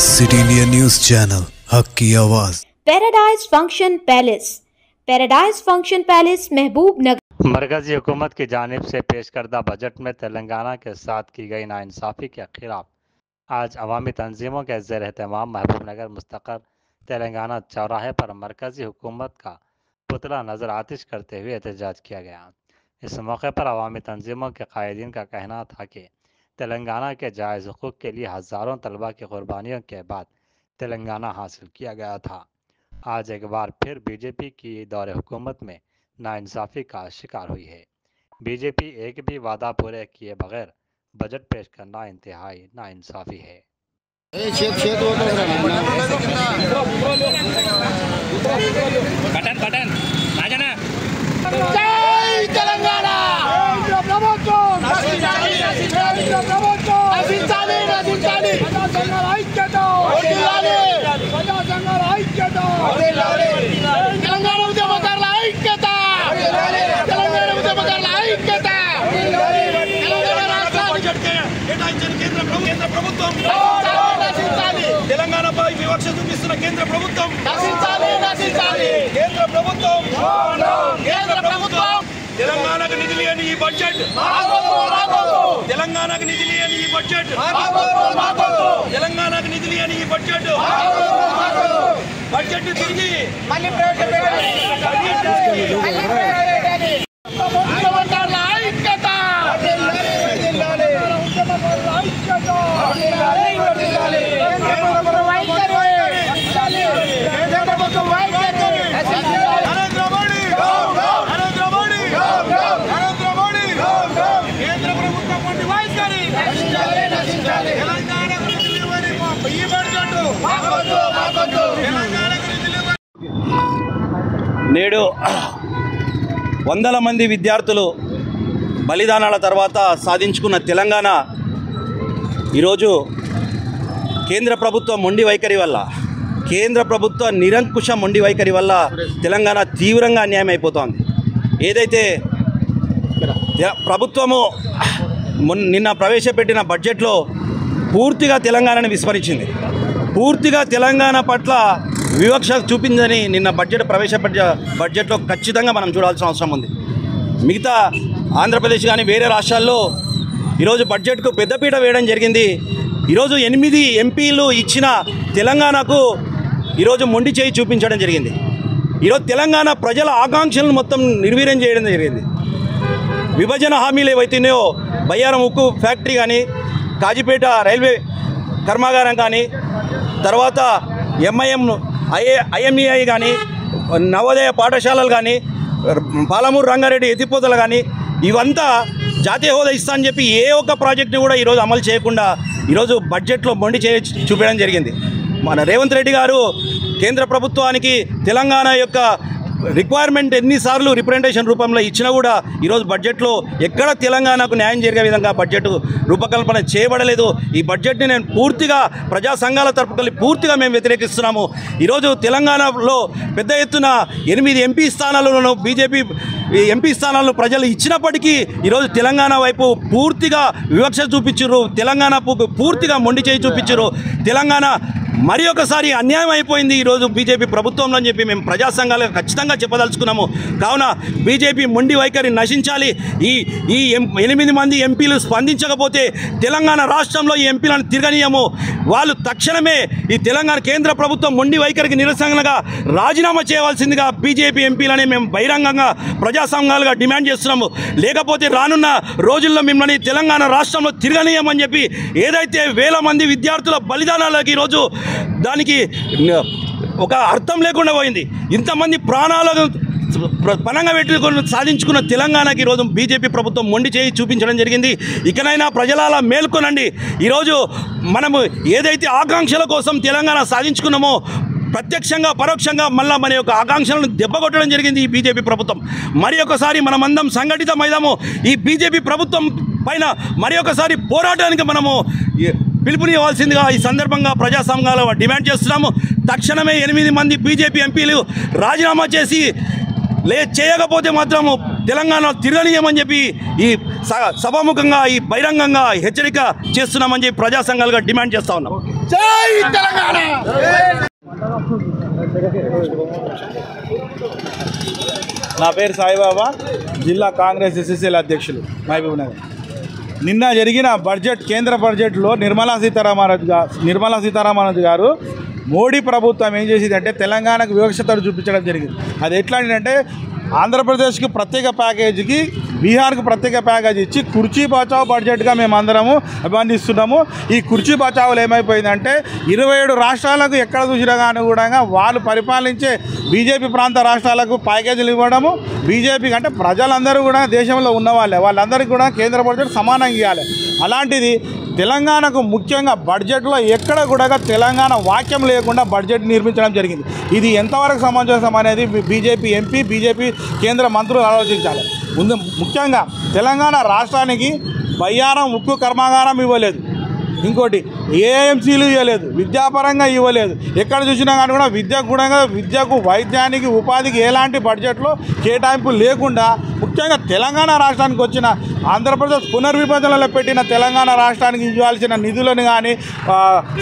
City news channel हक की आवाज़। पैराडाइज फंक्शन पैलेस महबूब नगर। मरकजी हुकूमत की जानिब से पेश करदा बजट में तेलंगाना के साथ की गई नाइंसाफ़ी के खिलाफ आज अवामी तंजीमों के ज़ेर एहतमाम महबूब नगर मुस्तक़र तेलंगाना चौराहे पर मरकजी हुकूमत का पुतला नज़र आतिश करते हुए एहतजाज किया गया। इस मौके पर अवामी तंजीमों के कायदीन का कहना था कि तेलंगाना के जायज़ हुकूक़ के लिए हज़ारों तलबा की कुर्बानियों के बाद तेलंगाना हासिल किया गया था। आज एक बार फिर बीजेपी की दौरे हुकूमत में नाइंसाफ़ी का शिकार हुई है। बीजेपी एक भी वादा पूरे किए बगैर बजट पेश करना इंतहाई नाइंसाफ़ी है। తెలంగాణపై వివక్ష చూపిస్తున్న కేంద్ర ప్రభుత్వం తెలంగాణకు నిధులు అని ఈ బడ్జెట్ తెలంగాణకు నిధులు అని ఈ బడ్జెట్ తెలంగాణకు నిధులు అని ఈ బడ్జెట్ బడ్జెట్ తిరిగి నేడు వందల మంది విద్యార్థులు బలిదానాల తర్వాత సాధించుకున్న తెలంగాణ ఈరోజు కేంద్ర ప్రభుత్వ మొండి వైఖరి వల్ల, కేంద్ర ప్రభుత్వ నిరంకుశ మొండి వైఖరి వల్ల తెలంగాణ తీవ్రంగా అన్యాయం అయిపోతోంది. ఏదైతే ప్రభుత్వము నిన్న ప్రవేశపెట్టిన బడ్జెట్లో పూర్తిగా తెలంగాణను విస్మరించింది, పూర్తిగా తెలంగాణ పట్ల వివక్ష చూపిందని నిన్న బడ్జెట్లో ఖచ్చితంగా మనం చూడాల్సిన అవసరం ఉంది. మిగతా ఆంధ్రప్రదేశ్ కానీ వేరే రాష్ట్రాల్లో ఈరోజు బడ్జెట్కు పెద్దపీట వేయడం జరిగింది. ఈరోజు 8 ఎంపీలు ఇచ్చిన తెలంగాణకు ఈరోజు మొండి చేయి చూపించడం జరిగింది. ఈరోజు తెలంగాణ ప్రజల ఆకాంక్షలను మొత్తం నిర్వీర్యం చేయడం జరిగింది. విభజన హామీలు ఏవైతున్నాయో బయ్యారం ఉక్కు ఫ్యాక్టరీ కానీ, కాజీపేట రైల్వే కర్మాగారం కానీ, తర్వాత ఐఎంఈఐ కానీ, నవోదయ పాఠశాలలు కానీ, పాలమూరు రంగారెడ్డి ఎత్తిపోతలు కానీ, ఇవంతా జాతీయ హోదా ఇస్తా అని చెప్పి ఏ ఒక్క ప్రాజెక్ట్ని కూడా ఈరోజు అమలు చేయకుండా ఈరోజు బడ్జెట్లో మొండి చూపించడం జరిగింది. మన రేవంత్ రెడ్డి గారు కేంద్ర ప్రభుత్వానికి తెలంగాణ యొక్క రిక్వైర్మెంట్ ఎన్నిసార్లు రిప్రజెంటేషన్ రూపంలో ఇచ్చినా కూడా ఈరోజు బడ్జెట్లో ఎక్కడ తెలంగాణకు న్యాయం జరిగే విధంగా బడ్జెట్ రూపకల్పన చేయబడలేదు. ఈ బడ్జెట్ని నేను పూర్తిగా ప్రజా సంఘాల తరపుకెళ్ళి పూర్తిగా మేము వ్యతిరేకిస్తున్నాము. ఈరోజు తెలంగాణలో పెద్ద ఎత్తున 8 ఎంపీ స్థానాలను బీజేపీ ఎంపీ స్థానాలను ప్రజలు ఇచ్చినప్పటికీ ఈరోజు తెలంగాణ వైపు పూర్తిగా వివక్ష చూపించారు, తెలంగాణ పూర్తిగా మొండి చేయి చూపించారు. తెలంగాణ మరి ఒకసారి అన్యాయం అయిపోయింది ఈరోజు బీజేపీ ప్రభుత్వంలో అని చెప్పి మేము ప్రజా సంఘాలకు ఖచ్చితంగా చెప్పదలుచుకున్నాము. కావున బీజేపీ మొండి వైఖరి నశించాలి. ఈ 8 మంది ఎంపీలు స్పందించకపోతే తెలంగాణ రాష్ట్రంలో ఈ ఎంపీలను తిరగనీయము. వాళ్ళు తక్షణమే ఈ తెలంగాణ కేంద్ర ప్రభుత్వం మొండి వైఖరికి నిరసనగా రాజీనామా చేయవలసిందిగా బీజేపీ ఎంపీలని మేము బహిరంగంగా ప్రజా సంఘాలుగా డిమాండ్ చేస్తున్నాము. లేకపోతే రానున్న రోజుల్లో మిమ్మల్ని తెలంగాణ రాష్ట్రంలో తిరగనీయమని చెప్పి ఏదైతే వేల మంది విద్యార్థుల బలిదానాలకు ఈరోజు దానికి ఒక అర్థం లేకుండా పోయింది. ఇంతమంది ప్రాణాలను పణంగా పెట్టుకుని సాధించుకున్న తెలంగాణకి ఈరోజు బీజేపీ ప్రభుత్వం మొండి చేయి చూపించడం జరిగింది. ఇకనైనా ప్రజల మేల్కొనండి. ఈరోజు మనము ఏదైతే ఆకాంక్షల కోసం తెలంగాణ సాధించుకున్నామో ప్రత్యక్షంగా పరోక్షంగా మళ్ళీ మన యొక్క ఆకాంక్షలను దెబ్బకొట్టడం జరిగింది ఈ బీజేపీ ప్రభుత్వం. మరి ఒకసారి మనమందరం సంఘటితమైదాము. ఈ బీజేపీ ప్రభుత్వం పైన మరి ఒకసారి పోరాటానికి మనము పిలుపునివ్వాల్సిందిగా ఈ సందర్భంగా ప్రజా సంఘాలు డిమాండ్ చేస్తున్నాము. తక్షణమే 8 మంది బీజేపీ ఎంపీలు రాజీనామా చేయకపోతే మాత్రము తెలంగాణ తిరగనీయమని చెప్పి ఈ సభాముఖంగా ఈ బహిరంగంగా హెచ్చరిక చేస్తున్నామని చెప్పి ప్రజా సంఘాలుగా డిమాండ్ చేస్తా ఉన్నాం. జై తెలంగాణ. నా పేరు సాయిబాబా, జిల్లా కాంగ్రెస్ ఎస్ఎస్ఎల్ అధ్యక్షులు మహబూబ్ నగర్. నిన్న జరిగిన బడ్జెట్ కేంద్ర బడ్జెట్లో నిర్మలా సీతారామన్ గారు మోడీ ప్రభుత్వం ఏం చేసిందంటే తెలంగాణకు వివక్షతను చూపించడం జరిగింది. అది ఎట్లా అంటే ఆంధ్రప్రదేశ్కి ప్రత్యేక ప్యాకేజీకి బీహార్కు ప్రత్యేక ప్యాకేజీ ఇచ్చి కుర్చీ బచావ్ బడ్జెట్గా మేము అందరము అభివర్ణిస్తున్నాము. ఈ కుర్చీ బచావులు ఏమైపోయిందంటే 27 రాష్ట్రాలకు ఎక్కడ చూసినా కానీ కూడా వాళ్ళు పరిపాలించే బీజేపీ ప్రాంత రాష్ట్రాలకు ప్యాకేజీలు ఇవ్వడము, బీజేపీకి అంటే ప్రజలందరూ కూడా దేశంలో ఉన్న వాళ్ళందరికీ కూడా కేంద్ర బడ్జెట్ సమానంగా ఇవ్వాలి. అలాంటిది తెలంగాణకు ముఖ్యంగా బడ్జెట్లో ఎక్కడ కూడా తెలంగాణ వాక్యం లేకుండా బడ్జెట్ నిర్మించడం జరిగింది. ఇది ఎంతవరకు సమంజసం అనేది బీజేపీ ఎంపీ, బీజేపీ కేంద్ర మంత్రులు ఆలోచించాలి. ముఖ్యంగా తెలంగాణ రాష్ట్రానికి బయ్యారం ఉక్కు కర్మాగారం ఇవ్వలేదు, ఇంకోటి ఏఎంసీలు ఇవ్వలేదు, విద్యాపరంగా ఇవ్వలేదు. ఎక్కడ చూసినా కానీ కూడా విద్యకు వైద్యానికి ఉపాధికి ఎలాంటి బడ్జెట్లో కేటాయింపు లేకుండా ముఖ్యంగా తెలంగాణ రాష్ట్రానికి వచ్చిన ఆంధ్రప్రదేశ్ పునర్విభజనలో పెట్టిన తెలంగాణ రాష్ట్రానికి ఇవ్వాల్సిన నిధులను కానీ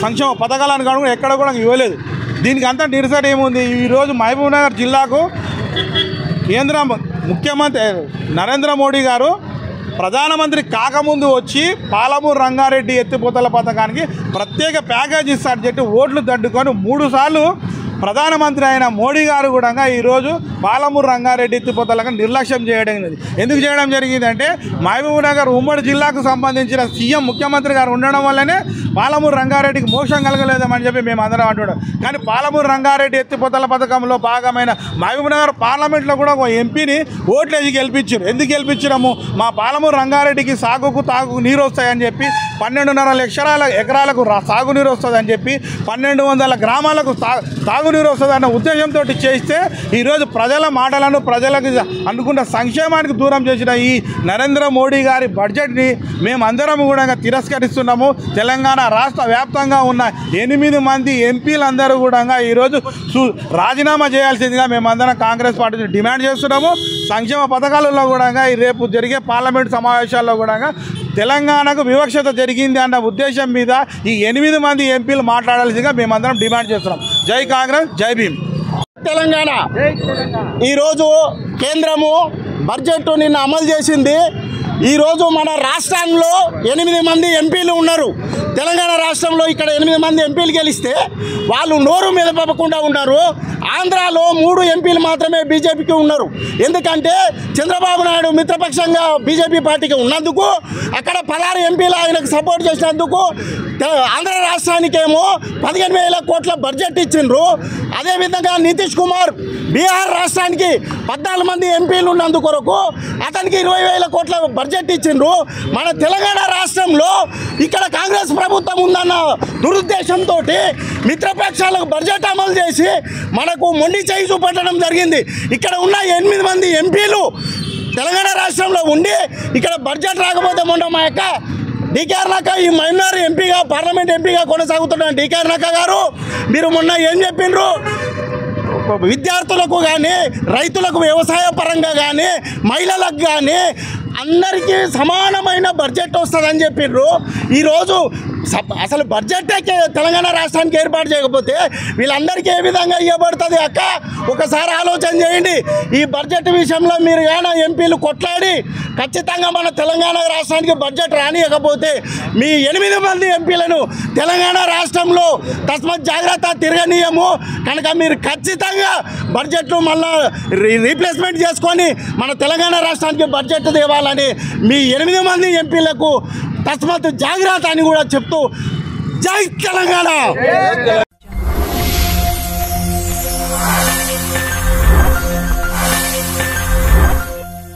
సంక్షేమ పథకాలను కానీ ఎక్కడ కూడా ఇవ్వలేదు. దీనికి అంతా నిరసన ఏముంది? ఈరోజు మహబూబ్ నగర్ జిల్లాకు కేంద్ర ముఖ్యమంత్రి నరేంద్ర మోడీ గారు ప్రధానమంత్రి కాకముందు వచ్చి పాలమూరు రంగారెడ్డి ఎత్తిపోతల పథకానికి ప్రత్యేక ప్యాకేజీ ఇస్తారని చెప్పి ఓట్లు తట్టుకొని 3 సార్లు ప్రధానమంత్రి అయిన మోడీ గారు కూడా ఈరోజు పాలమూరు రంగారెడ్డి ఎత్తిపోతలకు నిర్లక్ష్యం చేయడం జరిగింది. ఎందుకు చేయడం జరిగిందంటే మహబూబ్ నగర్ ఉమ్మడి జిల్లాకు సంబంధించిన సీఎం ముఖ్యమంత్రి గారు ఉండడం వల్లనే పాలమూరు రంగారెడ్డికి మోక్షం కలగలేదని చెప్పి మేము అందరం అంటున్నాం. కానీ పాలమూరు రంగారెడ్డి ఎత్తిపోతల పథకంలో భాగమైన మహబూబ్ నగర్ పార్లమెంట్లో కూడా ఒక ఎంపీని ఓట్లేసి గెలిపించారు. ఎందుకు గెలిపించినాము? మా పాలమూరు రంగారెడ్డికి సాగుకు తాగుకు నీరు వస్తాయని చెప్పి 12.5 ఎకరాలకు సాగునీరు వస్తుందని చెప్పి 1200 గ్రామాలకు తాగునీరు వస్తుందన్న ఉద్దేశంతో చేస్తే ఈరోజు ప్రజల మాటలను ప్రజలకు అనుకున్న సంక్షేమానికి దూరం చేసిన ఈ నరేంద్ర మోడీ గారి బడ్జెట్ని మేమందరం కూడా తిరస్కరిస్తున్నాము. తెలంగాణ రాష్ట్ర వ్యాప్తంగా ఉన్న 8 మంది ఎంపీలందరూ కూడా ఈరోజు రాజీనామా చేయాల్సిందిగా మేమందరం కాంగ్రెస్ పార్టీ డిమాండ్ చేస్తున్నాము. సంక్షేమ పథకాలలో కూడా రేపు జరిగే పార్లమెంటు సమావేశాల్లో కూడా తెలంగాణకు వివక్షత జరిగింది అన్న ఉద్దేశం మీద ఈ 8 మంది ఎంపీలు మాట్లాడాల్సిందిగా మేమందరం డిమాండ్ చేస్తున్నాం. జై కాంగ్రెస్, జై భీమ్. తెలంగాణ ఈరోజు కేంద్రము బడ్జెట్ నిన్న అమలు చేసింది. ఈరోజు మన రాష్ట్రంలో 8 మంది ఎంపీలు ఉన్నారు. తెలంగాణ రాష్ట్రంలో ఇక్కడ 8 మంది ఎంపీలు గెలిస్తే వాళ్ళు నోరు మెదపకుండా ఉన్నారు. ఆంధ్రాలో 3 ఎంపీలు మాత్రమే బీజేపీకి ఉన్నారు. ఎందుకంటే చంద్రబాబు నాయుడు మిత్రపక్షంగా బీజేపీ పార్టీకి ఉన్నందుకు అక్కడ 16 ఎంపీలు ఆయనకు సపోర్ట్ చేసినందుకు ఆంధ్ర రాష్ట్రానికేమో 15,000 కోట్ల బడ్జెట్ ఇచ్చిండ్రు. అదేవిధంగా నితీష్ కుమార్ బీహార్ రాష్ట్రానికి 14 మంది ఎంపీలు ఉన్నందుకొరకు అతనికి 20,000 కోట్ల బడ్జెట్ ఇచ్చిండ్రు. మన తెలంగాణ రాష్ట్రంలో ఇక్కడ కాంగ్రెస్ ప్రభుత్వం ఉందన్న దురుద్దేశంతో మిత్రపక్షాలకు బడ్జెట్ అమలు చేసి మనకు మొండి చేయి చూపెట్టడం జరిగింది. ఇక్కడ ఉన్న 8 మంది ఎంపీలు తెలంగాణ రాష్ట్రంలో ఉండి ఇక్కడ బడ్జెట్ రాకపోతే మొన్న మా యొక్క డీకేఆర్ నక్కా ఈ మైనార్ ఎంపీగా పార్లమెంట్ ఎంపీగా కొనసాగుతున్న డీకేఆర్ నక్కా గారు మీరు మొన్న ఏం చెప్పిండ్రు? విద్యార్థులకు కానీ, రైతులకు వ్యవసాయ పరంగా కానీ, మహిళలకు కానీ అందరికీ సమానమైన బడ్జెట్ వస్తుందని చెప్పిండ్రు. ఈరోజు అసలు బడ్జెట్ తెలంగాణ రాష్ట్రానికి ఏర్పాటు చేయకపోతే వీళ్ళందరికీ ఏ విధంగా ఇవ్వబడుతుంది అక్క? ఒకసారి ఆలోచన చేయండి. ఈ బడ్జెట్ విషయంలో మీరు కానీ ఎంపీలు కొట్లాడి ఖచ్చితంగా మన తెలంగాణ రాష్ట్రానికి బడ్జెట్ రానియకపోతే మీ 8 మంది ఎంపీలను తెలంగాణ రాష్ట్రంలో తస్మత్ జాగ్రత్త తిరగనీయము. కనుక మీరు ఖచ్చితంగా బడ్జెట్లు మళ్ళా రీప్లేస్మెంట్ చేసుకొని మన తెలంగాణ రాష్ట్రానికి బడ్జెట్ తేవాలని మీ 8 మంది ఎంపీలకు తస్మత్ జాగ్రత్త అని కూడా చెప్తూ జై తెలంగాణ.